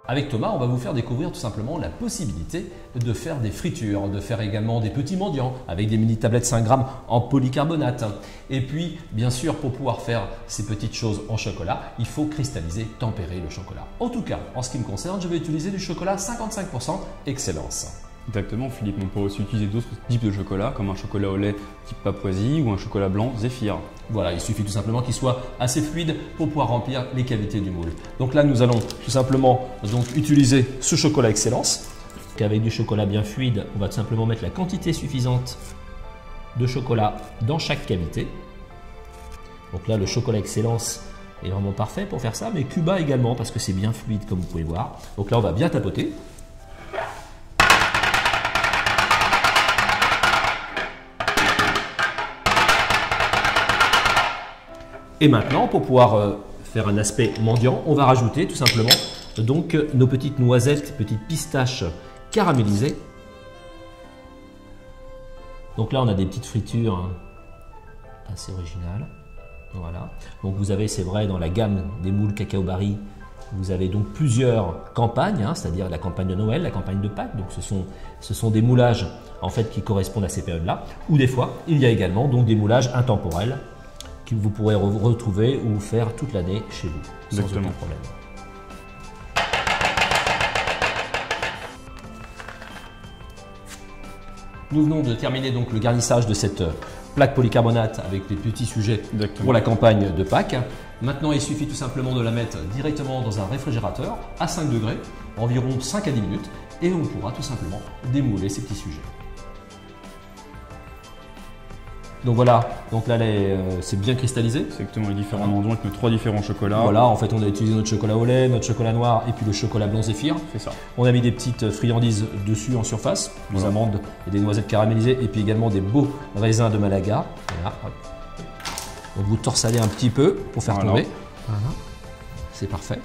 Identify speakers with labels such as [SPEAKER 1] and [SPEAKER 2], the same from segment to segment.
[SPEAKER 1] Avec Thomas, on va vous faire découvrir tout simplement la possibilité de faire des fritures, de faire également des petits mendiants avec des mini tablettes 5 grammes en polycarbonate. Et puis, bien sûr, pour pouvoir faire ces petites choses en chocolat, il faut cristalliser, tempérer le chocolat. En tout cas, en ce qui me concerne, je vais utiliser du chocolat 55% Excellence.
[SPEAKER 2] Exactement, Philippe. On peut aussi utiliser d'autres types de chocolat, comme un chocolat au lait type Papouasie ou un chocolat blanc Zéphyr.
[SPEAKER 1] Voilà, il suffit tout simplement qu'il soit assez fluide pour pouvoir remplir les cavités du moule. Donc là, nous allons tout simplement utiliser ce chocolat Excellence. Avec du chocolat bien fluide, on va tout simplement mettre la quantité suffisante de chocolat dans chaque cavité. Donc là, le chocolat Excellence est vraiment parfait pour faire ça, mais Cuba également parce que c'est bien fluide comme vous pouvez voir. Donc là, on va bien tapoter. Et maintenant, pour pouvoir faire un aspect mendiant, on va rajouter tout simplement donc nos petites noisettes, petites pistaches caramélisées. Donc là, on a des petites fritures assez originales. Voilà. Donc vous avez, c'est vrai, dans la gamme des moules Cacao Barry, vous avez donc plusieurs campagnes, c'est-à-dire la campagne de Noël, la campagne de Pâques. Donc ce sont des moulages en fait qui correspondent à ces périodes-là. Ou des fois, il y a également donc des moulages intemporels que vous pourrez retrouver ou faire toute l'année chez vous, sans aucun problème. Nous venons de terminer donc le garnissage de cette plaque polycarbonate avec les petits sujets pour la campagne de Pâques. Maintenant, il suffit tout simplement de la mettre directement dans un réfrigérateur à 5 degrés, environ 5 à 10 minutes, et on pourra tout simplement démouler ces petits sujets. Donc voilà, donc là c'est bien cristallisé.
[SPEAKER 2] Exactement, les différents mendiants avec nos 3 différents chocolats.
[SPEAKER 1] Voilà, en fait on a utilisé notre chocolat au lait, notre chocolat noir et puis le chocolat blanc Zéphyr.
[SPEAKER 2] C'est ça.
[SPEAKER 1] On a mis des petites friandises dessus en surface, des amandes et des noisettes caramélisées et puis également des beaux raisins de Malaga. Voilà. Donc vous torsadez un petit peu pour faire tomber. Voilà. C'est parfait.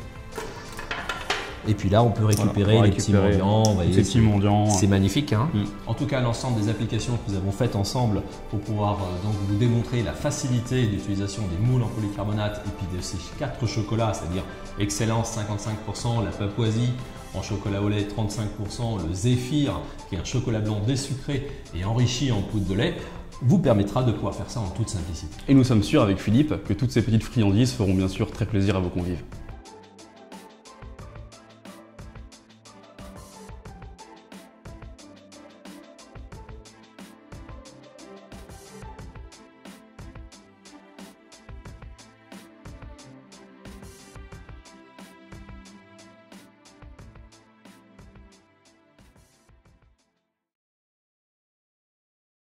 [SPEAKER 1] Et puis là, on peut récupérer les petits mendiants.
[SPEAKER 2] Ces petits mendiants.
[SPEAKER 1] C'est magnifique. En tout cas, l'ensemble des applications que nous avons faites ensemble pour pouvoir donc vous démontrer la facilité d'utilisation des moules en polycarbonate et puis de ces 4 chocolats, c'est-à-dire Excellence 55%, la Papouasie en chocolat au lait 35%, le Zéphyr qui est un chocolat blanc désucré et enrichi en poudre de lait, vous permettra de pouvoir faire ça en toute simplicité.
[SPEAKER 2] Et nous sommes sûrs avec Philippe que toutes ces petites friandises feront bien sûr très plaisir à vos convives.